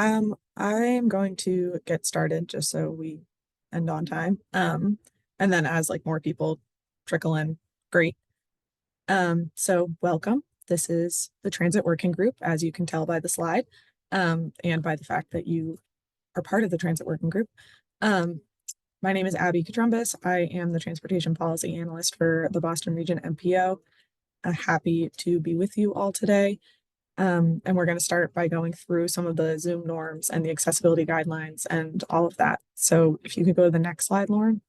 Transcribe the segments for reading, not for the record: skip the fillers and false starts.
I'm going to get started just so we end on time. And then as like more people trickle in, great. So welcome. This is the Transit Working Group, as you can tell by the slide, and by the fact that you are part of the Transit Working Group. My name is Abby Katrumbis. I am the Transportation Policy Analyst for the Boston Region MPO. Happy to be with you all today. And we're going to start by going through some of the Zoom norms and the accessibility guidelines and all of that. So if you could go to the next slide, Lauren.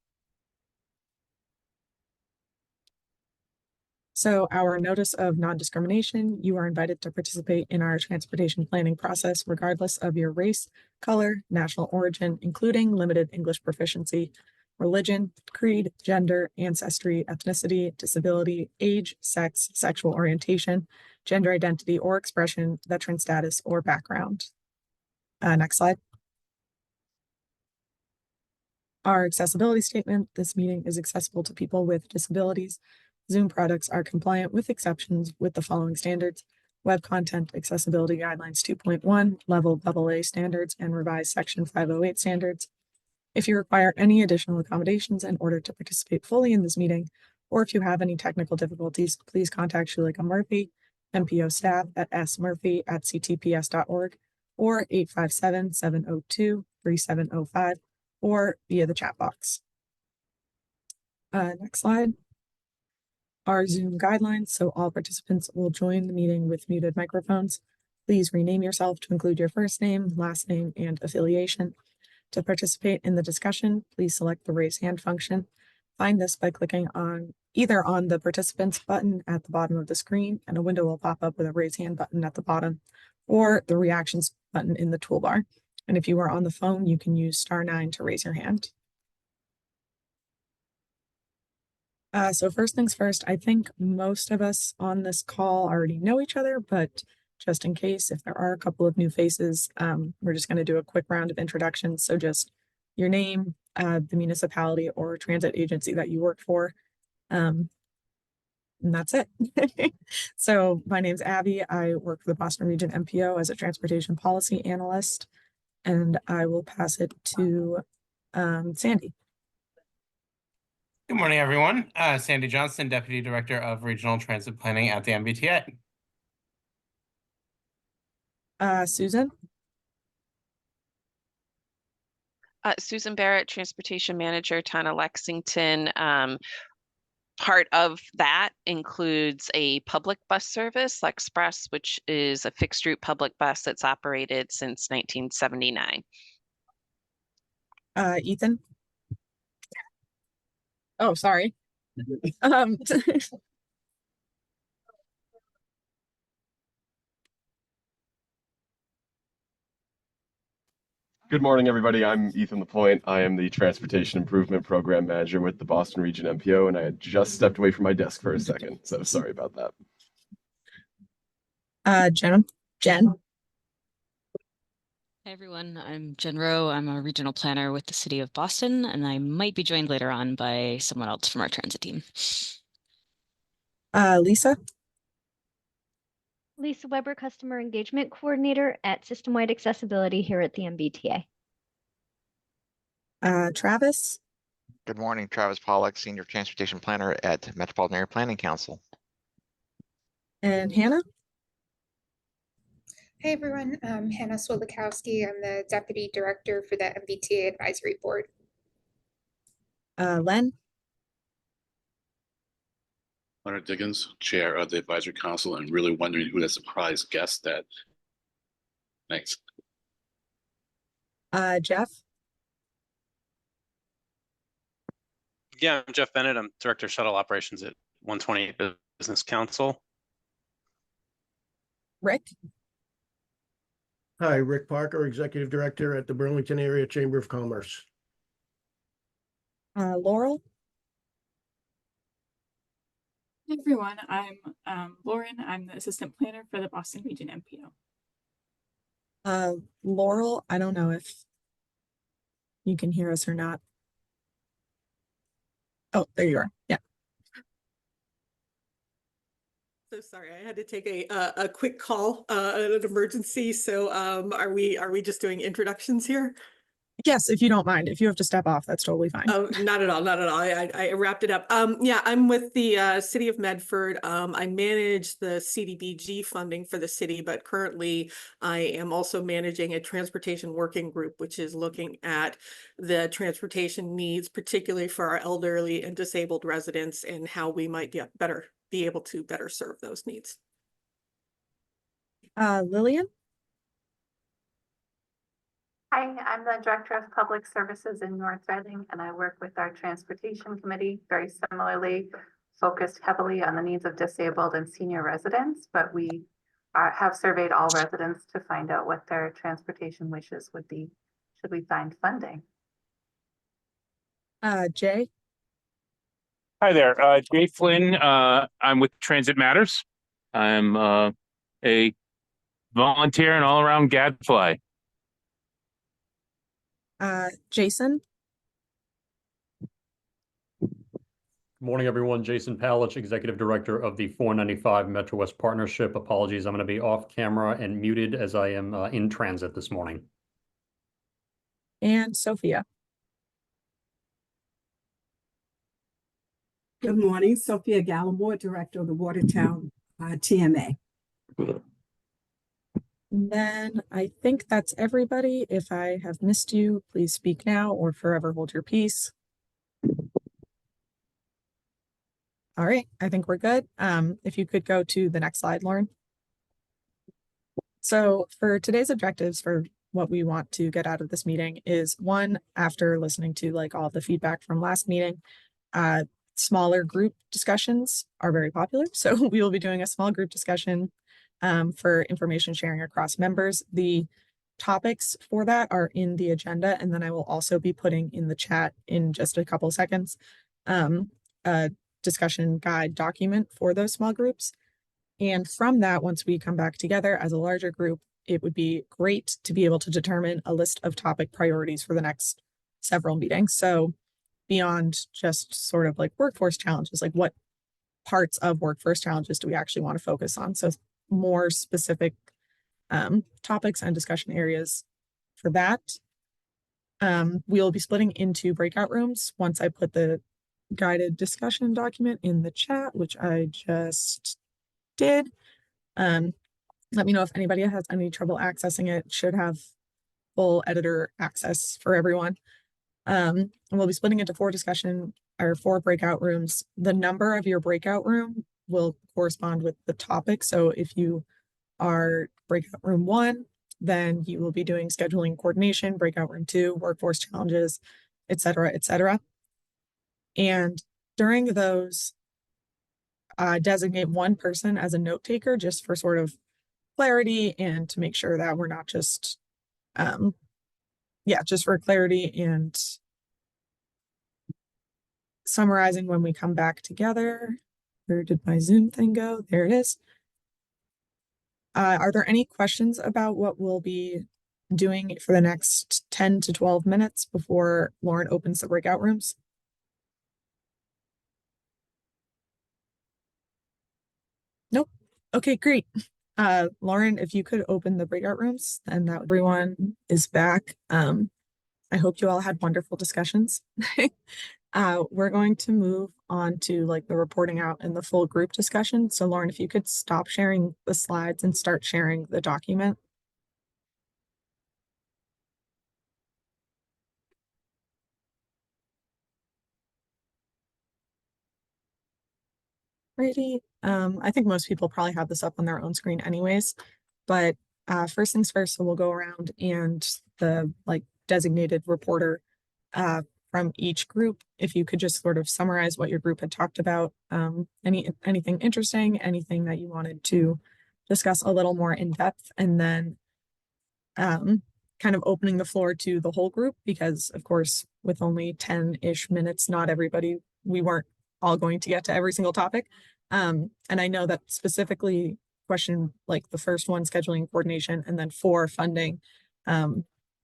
So our notice of non-discrimination, you are invited to participate in our transportation planning process, regardless of your race, color, national origin, including limited English proficiency, religion, creed, gender, ancestry, ethnicity, disability, age, sex, sexual orientation, gender identity or expression, veteran status, or background. Next slide. Our accessibility statement. This meeting is accessible to people with disabilities. Zoom products are compliant with exceptions with the following standards: Web Content Accessibility Guidelines 2.1, Level AA standards, and revised Section 508 standards. If you require any additional accommodations in order to participate fully in this meeting, or if you have any technical difficulties, please contact Shulika Murphy, MPO staff at smurphy@ctps.org or 857-702-3705 or via the chat box. Next slide. Our Zoom guidelines. So all participants will join the meeting with muted microphones. Please rename yourself to include your first name, last name, and affiliation. To participate in the discussion, please select the raise hand function. Find this by clicking on either on the participants button at the bottom of the screen, and a window will pop up with a raise hand button at the bottom, or the reactions button in the toolbar. And if you are on the phone, you can use *9 to raise your hand. So first things first, I think most of us on this call already know each other, but just in case, if there are a couple of new faces, we're just going to do a quick round of introductions. So just your name, the municipality or transit agency that you work for, and that's it. So my name's Abby. I work for the Boston Region MPO as a transportation policy analyst, and I will pass it to Sandy. Good morning, everyone. Sandy Johnston, Deputy Director of Regional Transit Planning at the MBTA. Susan. Susan Barrett, Transportation Manager, Town of Lexington. Part of that includes a public bus service, Lexpress, which is a fixed route public bus that's operated since 1979. Ethan. Oh, sorry. Good morning, everybody. I'm Ethan LaPointe. I am the Transportation Improvement Program Manager with the Boston Region MPO, and I had just stepped away from my desk for a second, so sorry about that. Jen. Hi, everyone. I'm Jen Rowe. I'm a regional planner with the City of Boston, and I might be joined later on by someone else from our transit team. Lisa. Lisa Weber, Customer Engagement Coordinator at System-Wide Accessibility here at the MBTA. Travis. Good morning, Travis Pollock, Senior Transportation Planner at Metropolitan Area Planning Council. And Hannah. Hey everyone, Hannah Swolakowski. I'm the Deputy Director for the MBTA Advisory Board. Len. Leonard Diggins, Chair of the Advisory Council, and really wondering who that surprise guest that. Thanks. Jeff. Yeah, I'm Jeff Bennett. I'm Director of Shuttle Operations at 128 Business Council. Rick. Hi, Rick Parker, Executive Director at the Burlington Area Chamber of Commerce. Laurel. Hey everyone, I'm Lauren. I'm the Assistant Planner for the Boston Region MPO. Laurel, I don't know if you can hear us or not. Oh, there you are. Yeah. So sorry, I had to take a quick call, an emergency. So are we just doing introductions here? Yes, if you don't mind, if you have to step off, that's totally fine. Oh, not at all, not at all. I wrapped it up. Yeah, I'm with the City of Medford. I manage the CDBG funding for the city, but currently I am also managing a transportation working group, which is looking at the transportation needs, particularly for our elderly and disabled residents, and how we might be able to better serve those needs. Lillian? Hi, I'm the Director of Public Services in North Reading, and I work with our Transportation Committee, very similarly focused heavily on the needs of disabled and senior residents, but we have surveyed all residents to find out what their transportation wishes would be should we find funding. Jay? Hi there, Jay Flynn. I'm with Transit Matters. I'm a volunteer and all-around gadfly. Jason? Good morning, everyone. Jason Palich, Executive Director of the 495 Metro West Partnership. Apologies, I'm going to be off camera and muted as I am in transit this morning. And Sophia? Good morning, Sophia Gallimore, Director of the Watertown TMA. And then I think that's everybody. If I have missed you, please speak now or forever hold your peace. All right, I think we're good. If you could go to the next slide, Lauren. So for today's objectives for what we want to get out of this meeting is one, after listening to like all the feedback from last meeting, smaller group discussions are very popular. So we will be doing a small group discussion for information sharing across members. The topics for that are in the agenda, and then I will also be putting in the chat in just a couple of seconds a discussion guide document for those small groups. And from that, once we come back together as a larger group, it would be great to be able to determine a list of topic priorities for the next several meetings. So beyond just sort of like workforce challenges, like what parts of workforce challenges do we actually want to focus on? So more specific topics and discussion areas for that. We'll be splitting into breakout rooms once I put the guided discussion document in the chat, which I just did. Let me know if anybody has any trouble accessing it. It should have full editor access for everyone. And we'll be splitting into four breakout rooms. The number of your breakout room will correspond with the topic. So if you are breakout room 1, then you will be doing scheduling coordination, breakout room 2, workforce challenges, et cetera, et cetera. And during those, designate one person as a note taker just for sort of clarity and to make sure that we're not just, just for clarity and summarizing when we come back together. Where did my Zoom thing go? There it is. Are there any questions about what we'll be doing for the next 10 to 12 minutes before Lauren opens the breakout rooms? Nope. Okay, great. Lauren, if you could open the breakout rooms, then that everyone is back. I hope you all had wonderful discussions. We're going to move on to like the reporting out and the full group discussion. So Lauren, if you could stop sharing the slides and start sharing the document. Alrighty. I think most people probably have this up on their own screen anyways, but first things first, so we'll go around and the like designated reporter from each group, if you could just sort of summarize what your group had talked about, anything interesting, anything that you wanted to discuss a little more in depth, and then kind of opening the floor to the whole group, because of course, with only 10-ish minutes, not everybody, we weren't all going to get to every single topic. And I know that specifically question like the first one, scheduling coordination, and then 4, funding,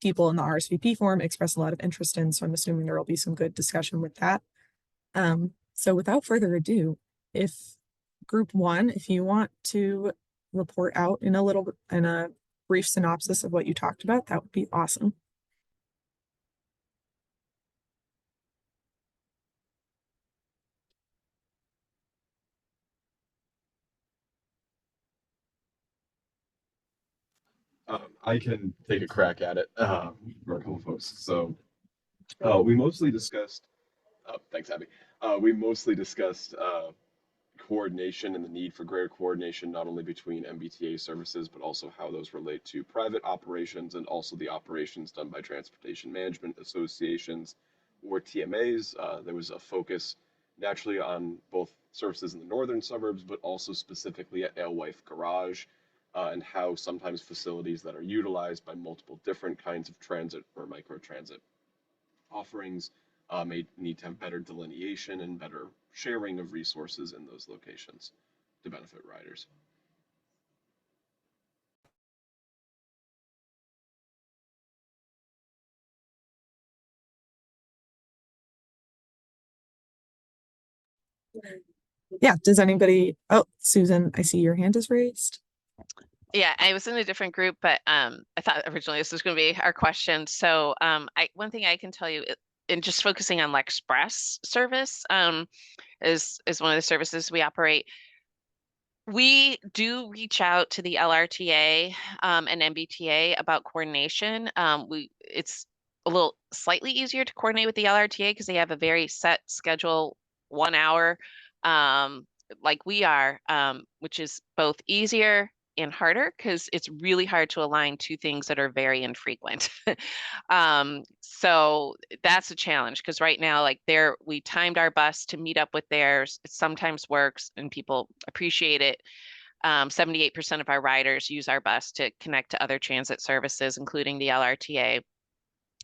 people in the RSVP form express a lot of interest in, so I'm assuming there will be some good discussion with that. So without further ado, if group one, if you want to report out in a brief synopsis of what you talked about, that would be awesome. I can take a crack at it for a couple of folks. So we mostly discussed, thanks, Abby. We mostly discussed coordination and the need for greater coordination, not only between MBTA services, but also how those relate to private operations and also the operations done by transportation management associations or TMAs. There was a focus naturally on both services in the northern suburbs, but also specifically at Alewife Garage, and how sometimes facilities that are utilized by multiple different kinds of transit or microtransit offerings may need to have better delineation and better sharing of resources in those locations to benefit riders. Yeah, does anybody, oh, Susan, I see your hand is raised. Yeah, I was in a different group, but I thought originally this was going to be our question. So one thing I can tell you, in just focusing on Lexpress service, is one of the services we operate. We do reach out to the LRTA and MBTA about coordination. It's a little slightly easier to coordinate with the LRTA because they have a very set schedule, 1 hour, like we are, which is both easier and harder because it's really hard to align two things that are very infrequent. So that's a challenge because right now, like we timed our bus to meet up with theirs. It sometimes works and people appreciate it. 78% of our riders use our bus to connect to other transit services, including the LRTA.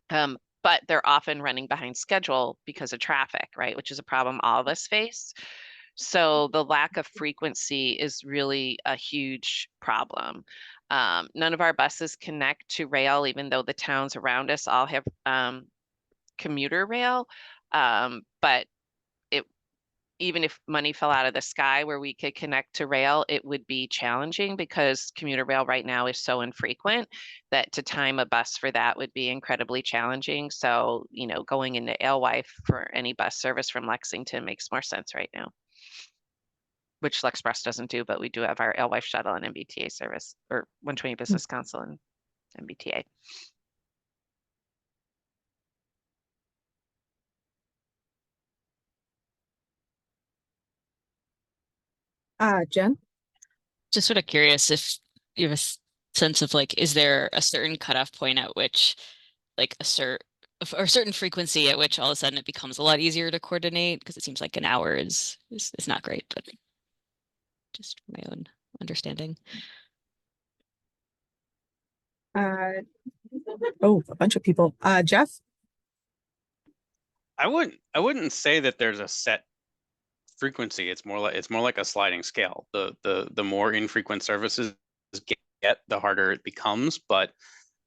But they're often running behind schedule because of traffic, right? Which is a problem all of us face. So the lack of frequency is really a huge problem. None of our buses connect to rail, even though the towns around us all have commuter rail. But even if money fell out of the sky where we could connect to rail, it would be challenging because commuter rail right now is so infrequent that to time a bus for that would be incredibly challenging. So, going into Alewife for any bus service from Lexington makes more sense right now, which Lexpress doesn't do, but we do have our Alewife shuttle and MBTA service, or 120 Business Council and MBTA. Jen? Just sort of curious if you have a sense of is there a certain cutoff point at which a certain frequency at which all of a sudden it becomes a lot easier to coordinate? Because it seems like an hour is not great, but just my own understanding. Oh, a bunch of people. Jeff? I wouldn't say that there's a set frequency. It's more like a sliding scale. The more infrequent services get, the harder it becomes. But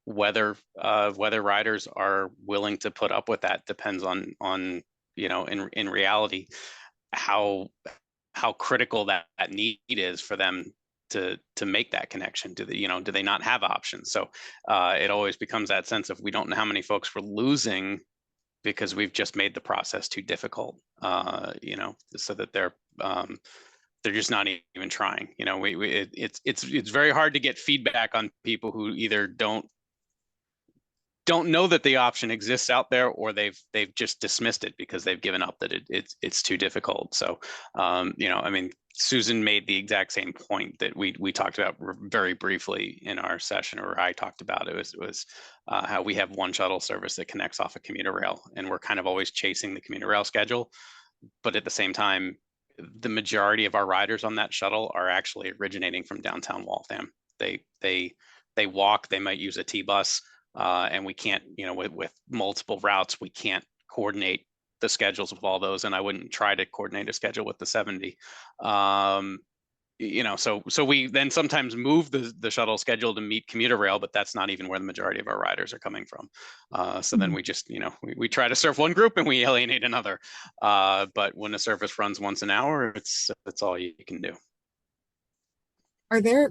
whether riders are willing to put up with that depends on in reality how critical that need is for them to make that connection. Do they not have options? So it always becomes that sense of we don't know how many folks we're losing because we've just made the process too difficult, so that they're just not even trying. It's very hard to get feedback on people who either don't know that the option exists out there, or they've just dismissed it because they've given up that it's too difficult. So, Susan made the exact same point that we talked about very briefly in our session, or I talked about. It was how we have one shuttle service that connects off a commuter rail, and we're kind of always chasing the commuter rail schedule. But at the same time, the majority of our riders on that shuttle are actually originating from downtown Waltham. They walk. They might use a T-bus. And we can't, with multiple routes, we can't coordinate the schedules of all those. And I wouldn't try to coordinate a schedule with the 70. So we then sometimes move the shuttle schedule to meet commuter rail, but that's not even where the majority of our riders are coming from. So then we just, we try to serve one group and we alienate another. But when a service runs once an hour, it's all you can do. Are there,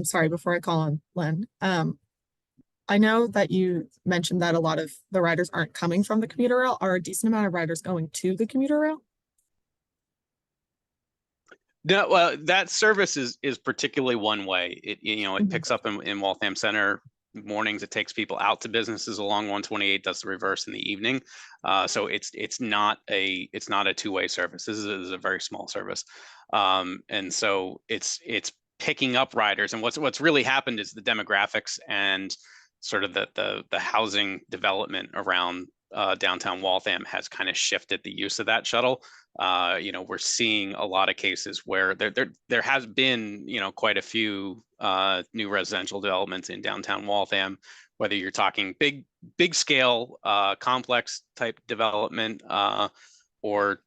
sorry, before I call on Len, I know that you mentioned that a lot of the riders aren't coming from the commuter rail. Are a decent amount of riders going to the commuter rail? No, well, that service is particularly one way. It picks up in Waltham Center mornings. It takes people out to businesses along 128, does the reverse in the evening. So it's not a two-way service. This is a very small service. And so it's picking up riders. And what's really happened is the demographics and sort of the housing development around downtown Waltham has kind of shifted the use of that shuttle. We're seeing a lot of cases where there has been, quite a few new residential developments in downtown Waltham, whether you're talking big scale, complex type development, or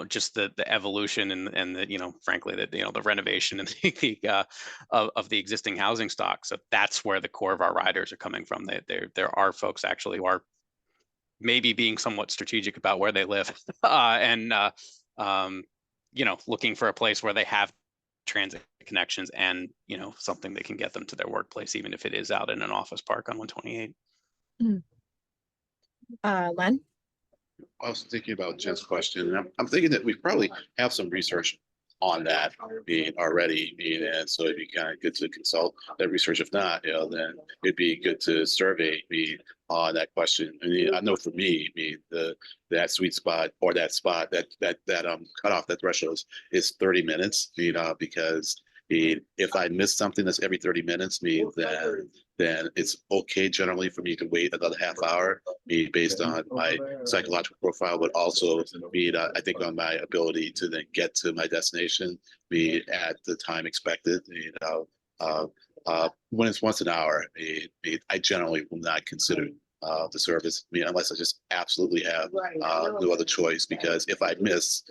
just the evolution and the frankly the renovation and the of the existing housing stock. So that's where the core of our riders are coming from. There are folks actually who are maybe being somewhat strategic about where they live and looking for a place where they have transit connections and something that can get them to their workplace, even if it is out in an office park on 128. Len? I was thinking about Jen's question, and I'm thinking that we probably have some research on that already, and so it'd be kind of good to consult that research. If not, then it'd be good to survey me on that question. I know for me, that sweet spot or that spot that cutoff, that threshold is 30 minutes, because if I miss something that's every 30 minutes, then it's okay generally for me to wait another half hour, based on my psychological profile, but also I think on my ability to then get to my destination, at the time expected. When it's once an hour, I generally will not consider the service, unless I just absolutely have no other choice, because if I miss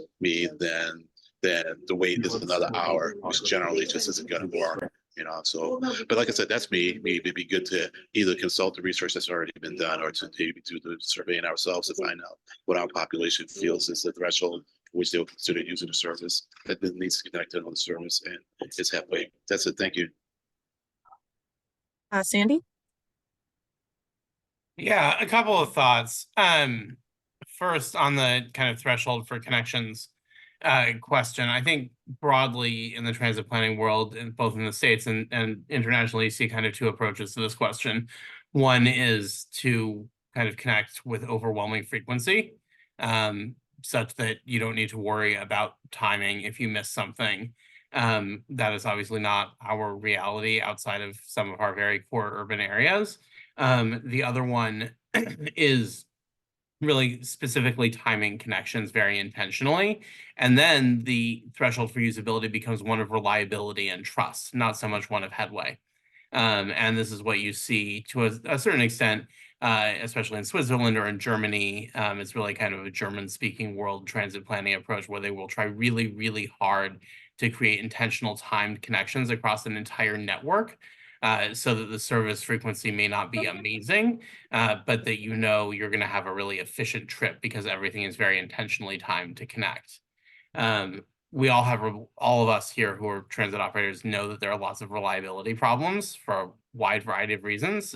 then the wait is another hour, which generally just isn't going to work. So, but like I said, that's me. It'd be good to either consult the research that's already been done, or to maybe do the surveying ourselves to find out what our population feels is the threshold which they'll consider using the service, that then needs to connect on the service, and it's halfway. That's it. Thank you. Sandy? Yeah, a couple of thoughts. First, on the kind of threshold for connections question, I think broadly in the transit planning world, both in the States and internationally, you see kind of two approaches to this question. One is to kind of connect with overwhelming frequency, such that you don't need to worry about timing if you miss something. That is obviously not our reality outside of some of our very core urban areas. The other one is really specifically timing connections very intentionally. And then the threshold for usability becomes one of reliability and trust, not so much one of headway. And this is what you see to a certain extent, especially in Switzerland or in Germany. It's really kind of a German-speaking world transit planning approach, where they will try really, really hard to create intentional timed connections across an entire network. So that the service frequency may not be amazing, but that you're going to have a really efficient trip because everything is very intentionally timed to connect. We all of us here who are transit operators know that there are lots of reliability problems for a wide variety of reasons,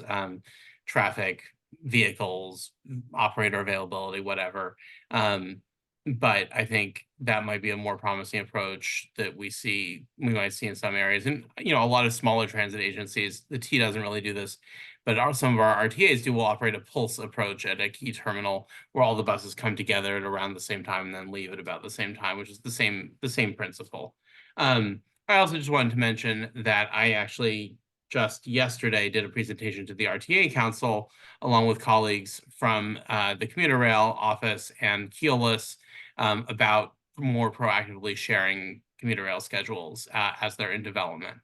traffic, vehicles, operator availability, whatever. But I think that might be a more promising approach that we might see in some areas. And, a lot of smaller transit agencies, the T doesn't really do this, but some of our RTAs will operate a pulse approach at a key terminal where all the buses come together at around the same time and then leave at about the same time, which is the same principle. I also just wanted to mention that I actually just yesterday did a presentation to the RTA Council along with colleagues from the Commuter Rail Office and Keolis, about more proactively sharing commuter rail schedules as they're in development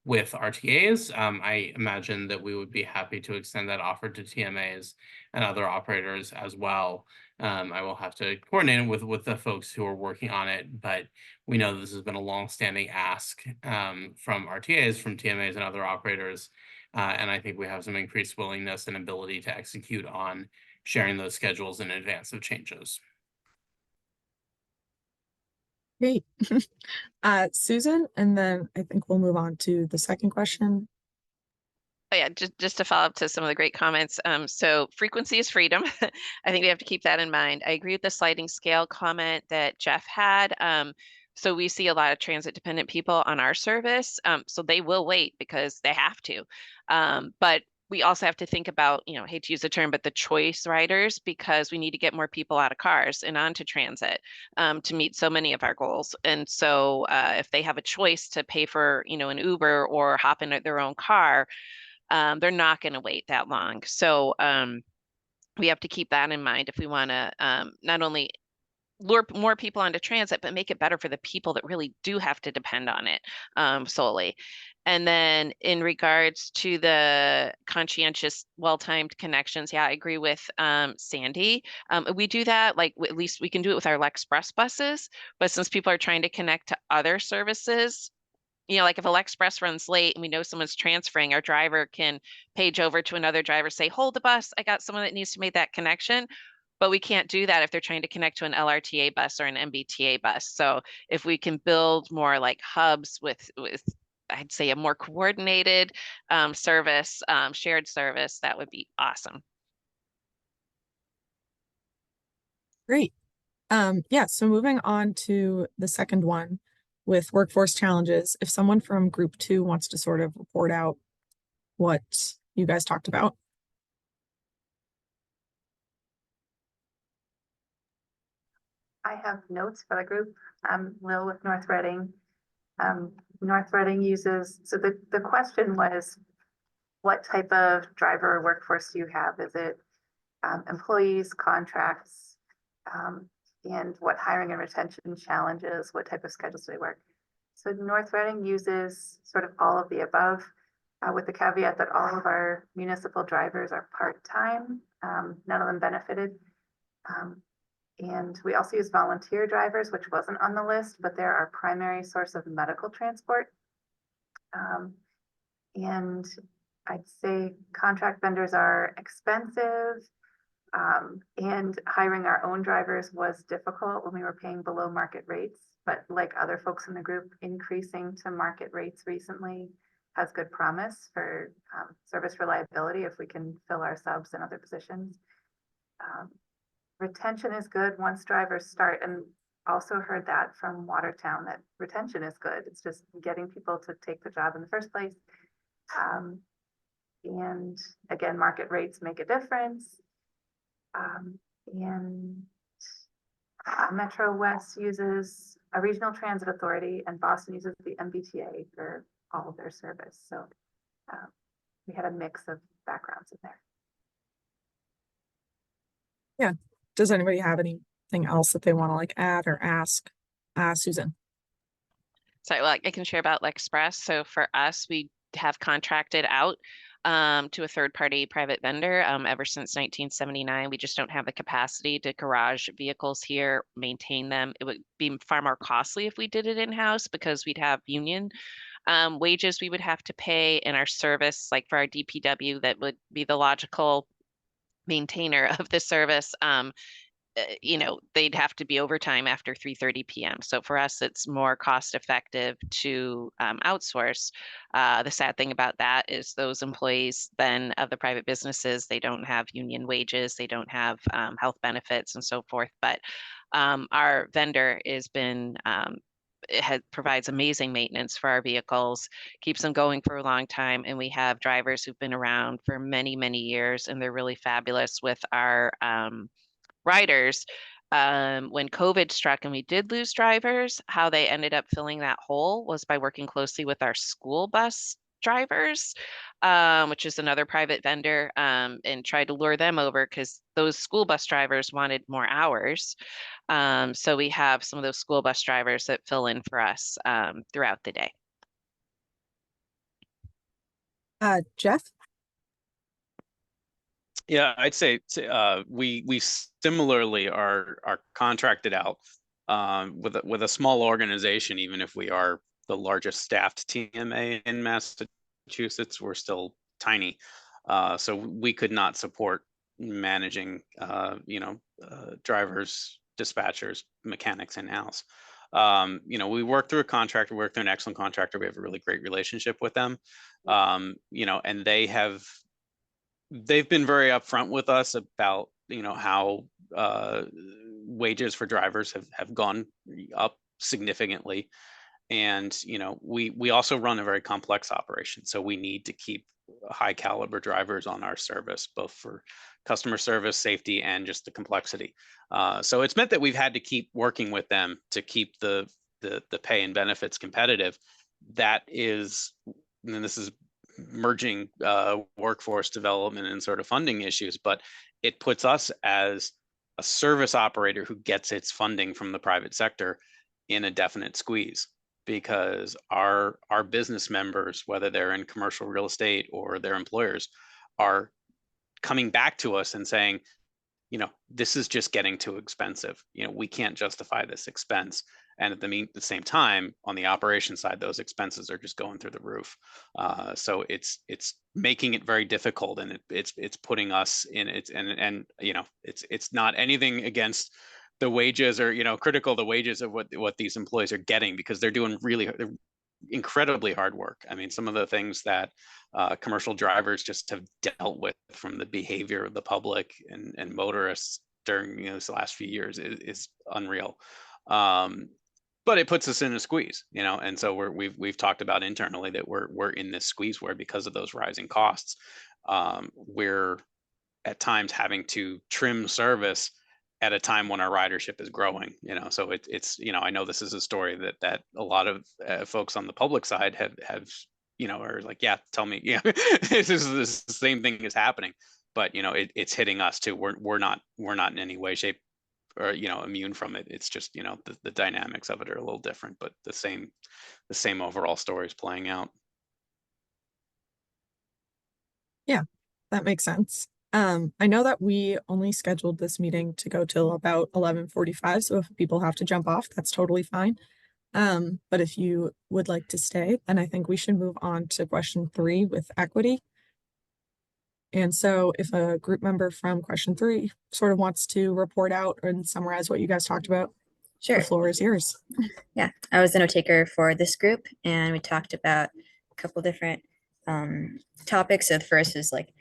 with RTAs. I imagine that we would be happy to extend that offer to TMAs and other operators as well. I will have to coordinate with the folks who are working on it, but we know this has been a long-standing ask from RTAs, from TMAs and other operators. And I think we have some increased willingness and ability to execute on sharing those schedules in advance of changes. Great. Susan, and then I think we'll move on to the second question. Oh yeah, just to follow up to some of the great comments. So frequency is freedom. I think we have to keep that in mind. I agree with the sliding scale comment that Jeff had. So we see a lot of transit dependent people on our service. So they will wait because they have to. But we also have to think about, you know, I hate to use the term, but the choice riders, because we need to get more people out of cars and onto transit to meet so many of our goals. And so if they have a choice to pay for, you know, an Uber or hop in their own car, they're not going to wait that long. So we have to keep that in mind if we want to not only lure more people onto transit, but make it better for the people that really do have to depend on it solely. And then in regards to the conscientious, well-timed connections, yeah, I agree with Sandy. We do that, like at least we can do it with our Lexpress buses, but since people are trying to connect to other services, you know, like if a Lexpress runs late and we know someone's transferring, our driver can page over to another driver, say, hold the bus, I got someone that needs to make that connection. But we can't do that if they're trying to connect to an LRTA bus or an MBTA bus. So if we can build more like hubs with I'd say a more coordinated service, shared service, that would be awesome. Great. Yeah, so moving on to the second one with workforce challenges, if someone from group 2 wants to sort of report out what you guys talked about. I have notes for the group. I'm Lil with North Reading. North Reading uses, so the question was, what type of driver workforce do you have? Is it employees, contracts, and what hiring and retention challenges, what type of schedules do they work? So North Reading uses sort of all of the above, with the caveat that all of our municipal drivers are part-time, none of them benefited. And we also use volunteer drivers, which wasn't on the list, but they're our primary source of medical transport. And I'd say contract vendors are expensive, and hiring our own drivers was difficult when we were paying below market rates. But like other folks in the group, increasing to market rates recently has good promise for service reliability if we can fill our subs in other positions. Retention is good once drivers start, and also heard that from Watertown that retention is good. It's just getting people to take the job in the first place. And again, market rates make a difference. And Metro West uses a regional transit authority, and Boston uses the MBTA for all of their service. So we had a mix of backgrounds in there. Yeah. Does anybody have anything else that they want to like add or ask? Susan. So like I can share about Lexpress. So for us, we have contracted out to a third-party private vendor ever since 1979. We just don't have the capacity to garage vehicles here, maintain them. It would be far more costly if we did it in-house because we'd have union wages we would have to pay, in our service, like for our DPW, that would be the logical maintainer of the service. You know, they'd have to be overtime after 3:30 p.m. So for us, it's more cost effective to outsource. The sad thing about that is those employees then of the private businesses, they don't have union wages, they don't have health benefits and so forth. But our vendor has been provides amazing maintenance for our vehicles, keeps them going for a long time, and we have drivers who've been around for many, many years, and they're really fabulous with our riders. When COVID struck and we did lose drivers, how they ended up filling that hole was by working closely with our school bus drivers, which is another private vendor, and tried to lure them over because those school bus drivers wanted more hours. So we have some of those school bus drivers that fill in for us throughout the day. Jeff? Yeah, I'd say we similarly are contracted out with a small organization. Even if we are the largest staffed TMA in Massachusetts, we're still tiny, so we could not support managing drivers, dispatchers, mechanics in-house. You know, we work through a contractor, we work through an excellent contractor. We have a really great relationship with them. You know, and they've been very upfront with us about, you know, how wages for drivers have gone up significantly. And, you know, we also run a very complex operation. So we need to keep high caliber drivers on our service, both for customer service, safety, and just the complexity. So it's meant that we've had to keep working with them to keep the pay and benefits competitive. That is, and this is merging workforce development and sort of funding issues, but it puts us as a service operator who gets its funding from the private sector in a definite squeeze, because our business members, whether they're in commercial real estate or their employers, are coming back to us and saying, you know, this is just getting too expensive. You know, we can't justify this expense. And at the same time, on the operation side, those expenses are just going through the roof. So it's making it very difficult, and it's putting us in it. And you know, it's not anything against the wages, or, you know, critical the wages of what these employees are getting, because they're doing they're incredibly hard work. I mean, some of the things that commercial drivers just have dealt with from the behavior of the public and motorists during, you know, this last few years is unreal. But it puts us in a squeeze, you know, and so we've talked about internally that we're in this squeeze where, because of those rising costs, we're at times having to trim service at a time when our ridership is growing, you know. So it's, you know, I know this is a story that a lot of folks on the public side have, you know, are like, yeah, tell me, yeah, this is the same thing is happening, but, you know, it's hitting us too. We're not in any way, shape, or, you know, immune from it. It's just, you know, the dynamics of it are a little different, but the same overall story is playing out. Yeah, that makes sense. I know that we only scheduled this meeting to go till about 11:45, so if people have to jump off, that's totally fine. But if you would like to stay, then I think we should move on to question 3 with equity. And so if a group member from question 3 sort of wants to report out and summarize what you guys talked about, Sure. the floor is yours. Yeah, I was the note taker for this group, and we talked about a couple different topics. So the first is like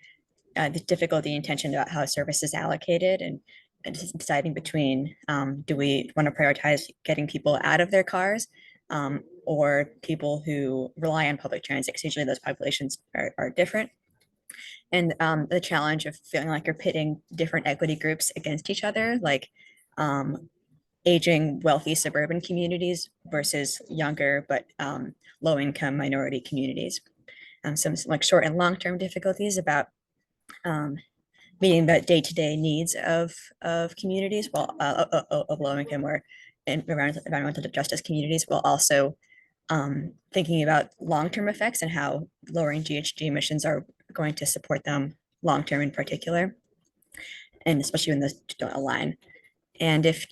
the difficulty and tension about how service is allocated, and deciding between do we want to prioritize getting people out of their cars or people who rely on public transit, because usually those populations are different. And the challenge of feeling like you're pitting different equity groups against each other, like aging wealthy suburban communities versus younger but low-income minority communities. Some like short and long-term difficulties about meeting the day-to-day needs of communities, while of low-income or environmental justice communities, while also thinking about long-term effects and how lowering GHG emissions are going to support them long-term in particular, and especially when those don't align. And if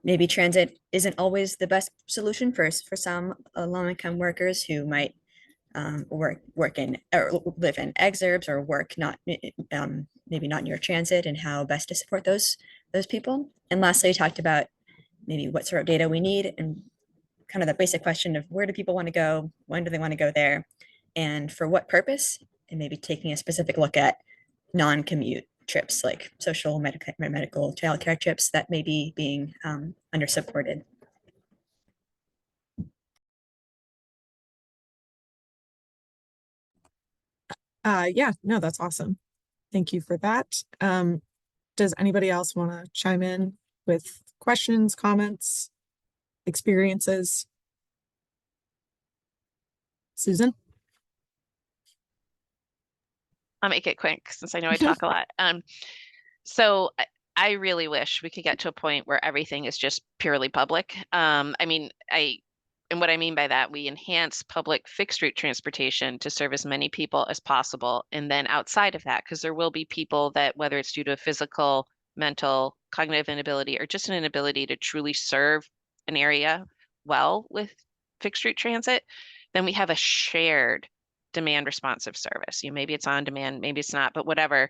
maybe transit isn't always the best solution for some low-income workers who might work in or live in exurbs or work not maybe not near transit, and how best to support those people. And lastly, we talked about maybe what sort of data we need, and kind of the basic question of where do people want to go, when do they want to go there, and for what purpose, and maybe taking a specific look at non-commute trips like social, medical, childcare trips that may be being under supported. Yeah, no, that's awesome. Thank you for that. Does anybody else want to chime in with questions, comments, experiences? Susan? I'll make it quick since I know I talk a lot. So I really wish we could get to a point where everything is just purely public. I mean, and what I mean by that, we enhance public fixed route transportation to serve as many people as possible. And then outside of that, because there will be people that, whether it's due to a physical, mental, cognitive inability, or just an inability to truly serve an area well with fixed route transit, then we have a shared demand responsive service. Maybe it's on demand, maybe it's not, but whatever.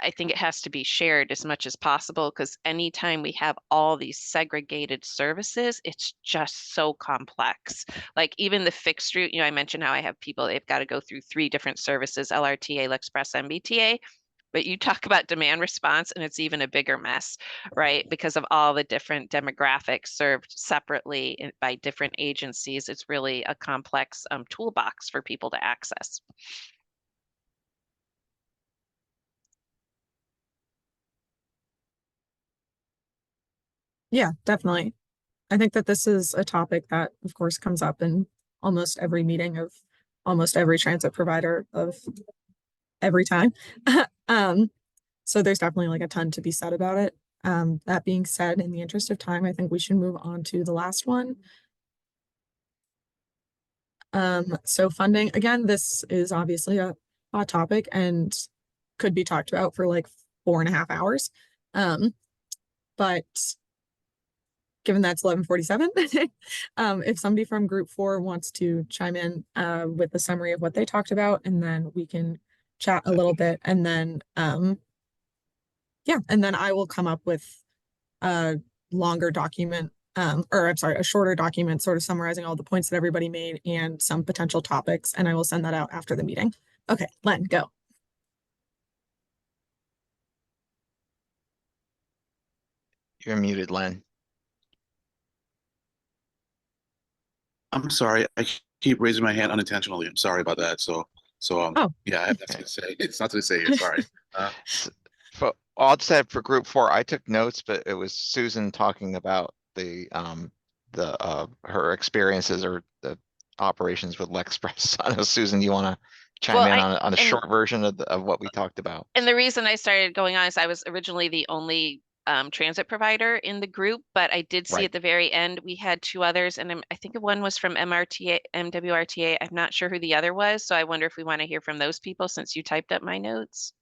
I think it has to be shared as much as possible, because anytime we have all these segregated services, it's just so complex. Like even the fixed route, I mentioned how I have people, they've got to go through 3 different services, LRTA, L'Express, MBTA. But you talk about demand response and it's even a bigger mess, right? Because of all the different demographics served separately by different agencies. It's really a complex toolbox for people to access. Yeah, definitely. I think that this is a topic that, of course, comes up in almost every meeting of almost every transit provider of every time. So there's definitely like a ton to be said about it. That being said, in the interest of time, I think we should move on to the last one. So funding, again, this is obviously a hot topic and could be talked about for like 4.5 hours. But given that's 11:47, if somebody from group 4 wants to chime in with the summary of what they talked about, and then we can chat a little bit, and then yeah, and then I will come up with a longer document, or I'm sorry, a shorter document sort of summarizing all the points that everybody made and some potential topics, and I will send that out after the meeting. Okay, Len, go. You're muted, Len. I'm sorry, I keep raising my hand unintentionally. I'm sorry about that. So yeah, I have nothing to say. It's nothing to say here, sorry. I'll just add for group 4, I took notes, but it was Susan talking about her experiences or the operations with L'Express. I know, Susan, you want to chime in on a short version of what we talked about? And the reason I started going on is I was originally the only transit provider in the group, but I did see at the very end we had 2 others, and I think one was from MWRTA. I'm not sure who the other was, so I wonder if we want to hear from those people since you typed up my notes.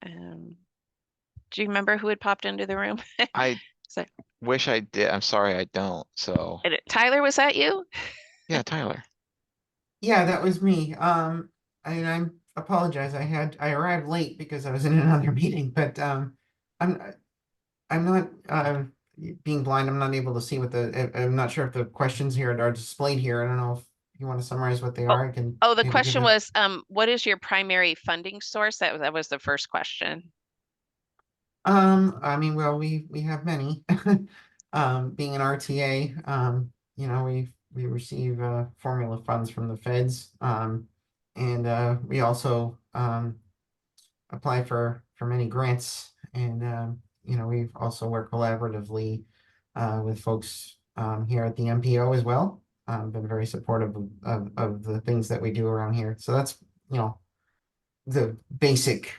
Do you remember who had popped into the room? I wish I did. I'm sorry, I don't. So Tyler, was that you? Yeah, Tyler. Yeah, that was me. And I apologize. I arrived late because I was in another meeting, but I'm not being blind. I'm not able to see what I'm not sure if the questions here are displayed here. I don't know if you want to summarize what they are. I can. Oh, the question was, what is your primary funding source? That was the first question. I mean, well, we have many. Being an RTA, we receive formula funds from the feds. And we also apply for many grants, and we've also worked collaboratively with folks here at the MPO as well. Been very supportive of the things that we do around here. So that's the basic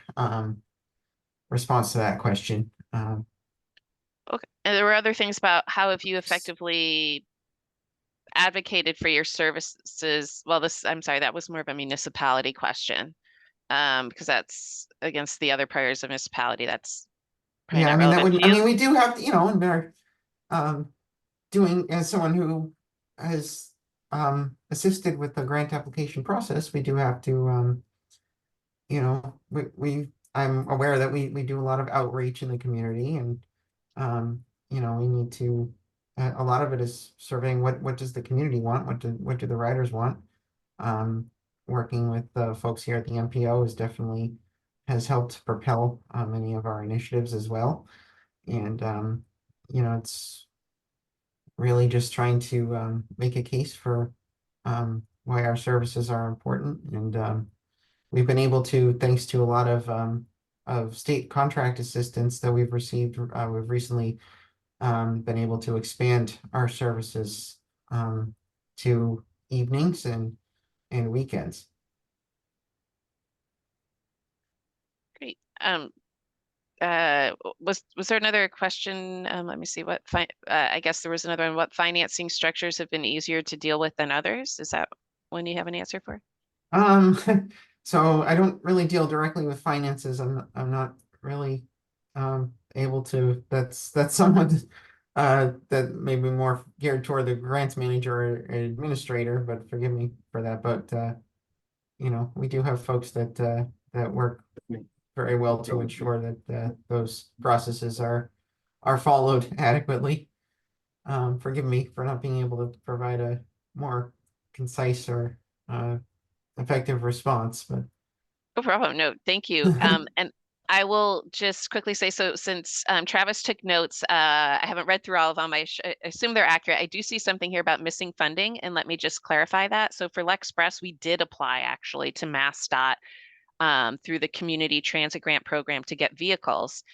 response to that question. Okay, and there were other things about how have you effectively advocated for your services? Well, I'm sorry, that was more of a municipality question, because that's against the other priorities of municipality. That's probably not relevant to you. We do have, and our doing, as someone who has assisted with the grant application process, we do have to, I'm aware that we do a lot of outreach in the community, and we need to, a lot of it is surveying what does the community want, what do the riders want. Working with the folks here at the MPO has helped propel many of our initiatives as well. And it's really just trying to make a case for why our services are important. And we've been able to, thanks to a lot of state contract assistance that we've received, we've recently been able to expand our services to evenings and weekends. Great. Was there another question? Let me see what I guess there was another one. What financing structures have been easier to deal with than others? Is that one you have an answer for? So I don't really deal directly with finances. I'm not really able to. That's someone that may be more geared toward the grants manager or administrator, but forgive me for that. But we do have folks that work very well to ensure that those processes are followed adequately. Forgive me for not being able to provide a more concise or effective response, but No problem. No, thank you. And I will just quickly say, so since Travis took notes, I haven't read through all of them. I assume they're accurate. I do see something here about missing funding, and let me just clarify that. So for Lexpress, we did apply actually to MassDOT through the Community Transit Grant Program to get vehicles.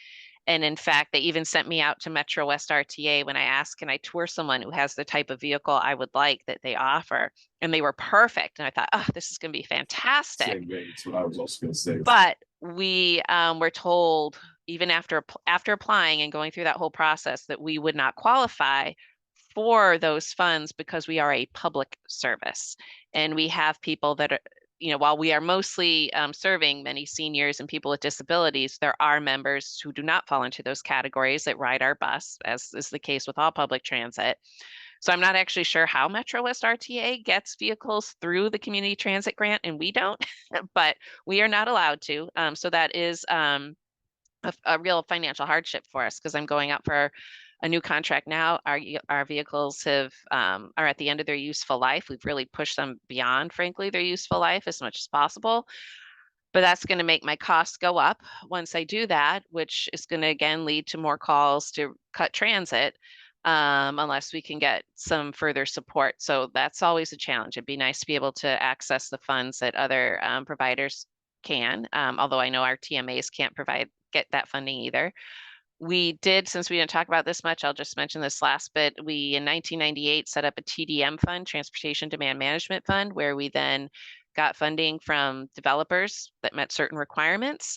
And in fact, they even sent me out to Metro West RTA when I asked, can I tour someone who has the type of vehicle I would like that they offer? And they were perfect. And I thought, oh, this is going to be fantastic. Same vein, that's what I was also going to say. But we were told, even after applying and going through that whole process, that we would not qualify for those funds because we are a public service. And we have people that are, while we are mostly serving many seniors and people with disabilities, there are members who do not fall into those categories that ride our bus, as is the case with all public transit. So I'm not actually sure how Metro West RTA gets vehicles through the community transit grant, and we don't, but we are not allowed to. So that is a real financial hardship for us, because I'm going out for a new contract now. Our vehicles are at the end of their useful life. We've really pushed them beyond, frankly, their useful life as much as possible. But that's going to make my costs go up once I do that, which is going to again lead to more calls to cut transit unless we can get some further support. So that's always a challenge. It'd be nice to be able to access the funds that other providers can, although I know our TMAs can't get that funding either. We did, since we didn't talk about this much, I'll just mention this last bit. We, in 1998, set up a TDM fund, Transportation Demand Management Fund, where we then got funding from developers that met certain requirements.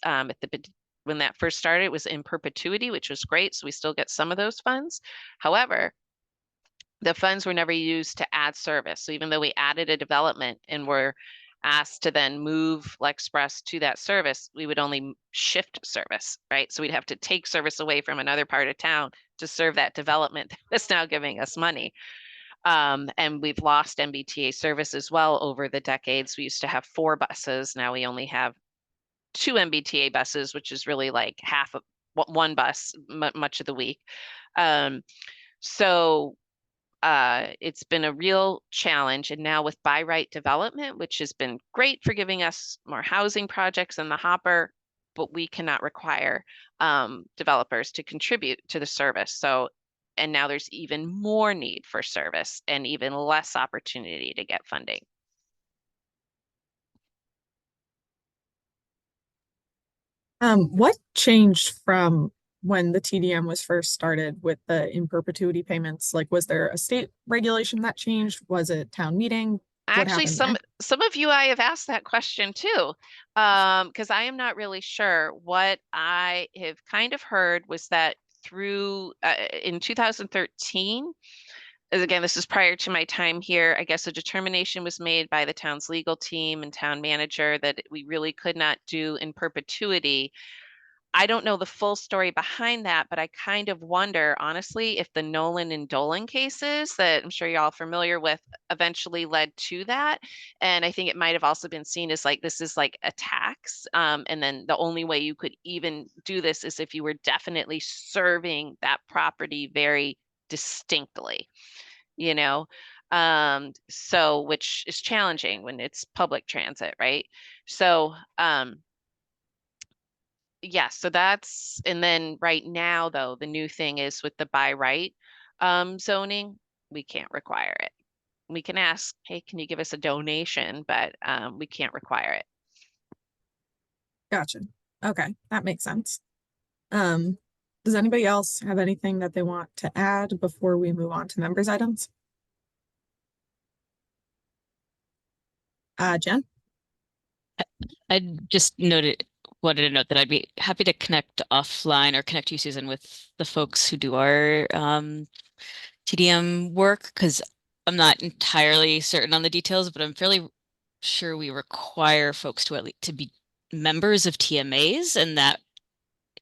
When that first started, it was in perpetuity, which was great. So we still get some of those funds. However, the funds were never used to add service. So even though we added a development and were asked to then move Lexpress to that service, we would only shift service, right? So we'd have to take service away from another part of town to serve that development that's now giving us money. And we've lost MBTA service as well over the decades. We used to have 4 buses. Now we only have 2 MBTA buses, which is really like half of one bus much of the week. So it's been a real challenge. And now with By Right Development, which has been great for giving us more housing projects in the hopper, but we cannot require developers to contribute to the service. So, and now there's even more need for service and even less opportunity to get funding. What changed from when the TDM was first started with the in perpetuity payments? Like, was there a state regulation that changed? Was it town meeting? Actually, some of you I have asked that question too, because I am not really sure. What I have kind of heard was that through in 2013, again, this is prior to my time here, I guess a determination was made by the town's legal team and town manager that we really could not do in perpetuity. I don't know the full story behind that, but I kind of wonder, honestly, if the Nolan and Dolan cases that I'm sure you're all familiar with eventually led to that. And I think it might have also been seen as like, this is like a tax. And then the only way you could even do this is if you were definitely serving that property very distinctly, so which is challenging when it's public transit, right? So, yeah, so that's, and then right now though, the new thing is with the by right zoning, we can't require it. We can ask, hey, can you give us a donation, but we can't require it. Gotcha. Okay, that makes sense. Does anybody else have anything that they want to add before we move on to members items? Jen? I just wanted to note that I'd be happy to connect offline or connect you, Susan, with the folks who do our TDM work, because I'm not entirely certain on the details, but I'm fairly sure we require folks to at least to be members of TMAs, and that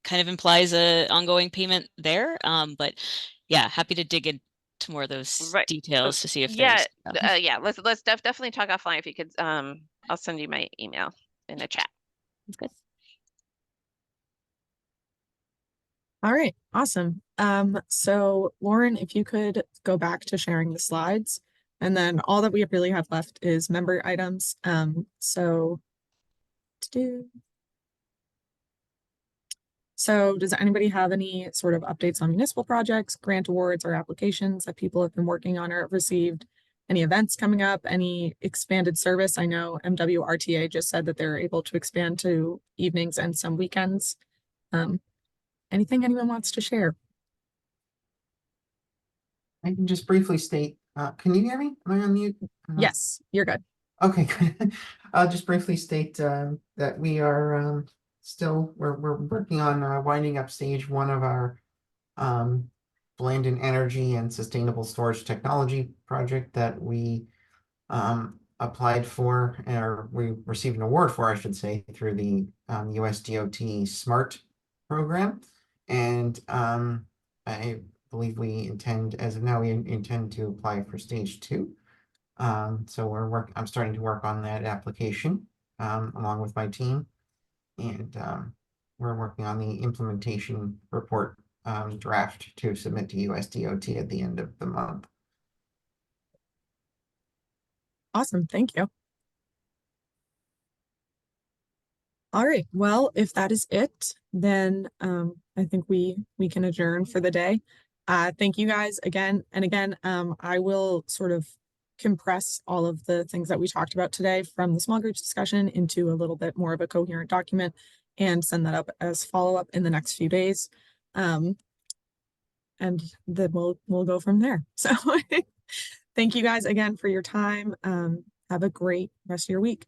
kind of implies a ongoing payment there. But yeah, happy to dig into more of those details to see if yeah, there's yeah, let's definitely talk offline if you could. I'll send you my email in the chat. That's good. All right, awesome. So Lauren, if you could go back to sharing the slides, and then all that we really have left is member items. So does anybody have any sort of updates on municipal projects, grant awards, or applications that people have been working on or have received? Any events coming up, any expanded service? I know MWRTA just said that they're able to expand to evenings and some weekends. Anything anyone wants to share? I can just briefly state, can you hear me? Am I on mute? Yes, you're good. Okay, good. I'll just briefly state that we are still we're working on winding up stage 1 of our Blandon Energy and Sustainable Storage Technology project that we applied for, or we received an award for, I should say, through the USDOT SMART program. And I believe we intend, as of now, we intend to apply for stage 2. So I'm starting to work on that application along with my team. And we're working on the implementation report draft to submit to USDOT at the end of the month. Awesome, thank you. All right, well, if that is it, then I think we can adjourn for the day. Thank you guys again and again. I will sort of compress all of the things that we talked about today from the small groups discussion into a little bit more of a coherent document and send that up as follow-up in the next few days. And then we'll go from there. So thank you guys again for your time. Have a great rest of your week.